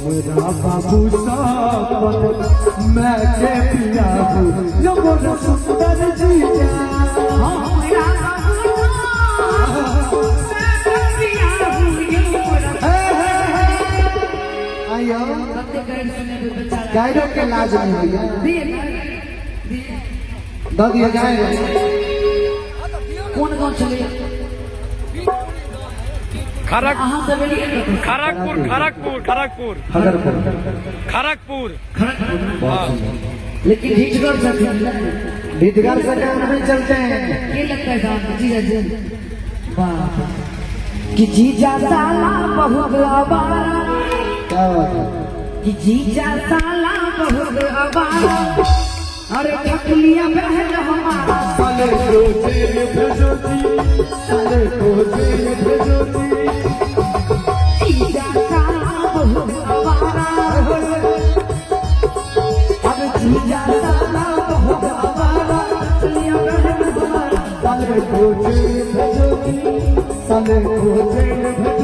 हमरा बाबू सावन मैं के पिया हूँ यो मोर सुंदर जीजा हमरा बाबू मैं के पिया हूँ यो मोर आयो कते गाइड सुने दे बेचारा गाइडो के लाज नहीं भैया दो दिया जाए कौन गाँव चले खड़गपुर लेकिन हिटगढ़ से ढीठगढ़ से नहीं चलते हैं ये लगता है साहब जीजा जी वाह कि जीजा साला बहुत आवारा क्या बात है कि जीजा साला बहुत आवारा अरे ठकुलिया बहन हमारा साले को जेल भेजो जी साले को जेल भेजो जी जीजा साला बहुत आवारा अरे जीजा साला बहुत आवारा ठकुलिया बहन हमारा साले को जेल भेजो जी साले को जेल भेजो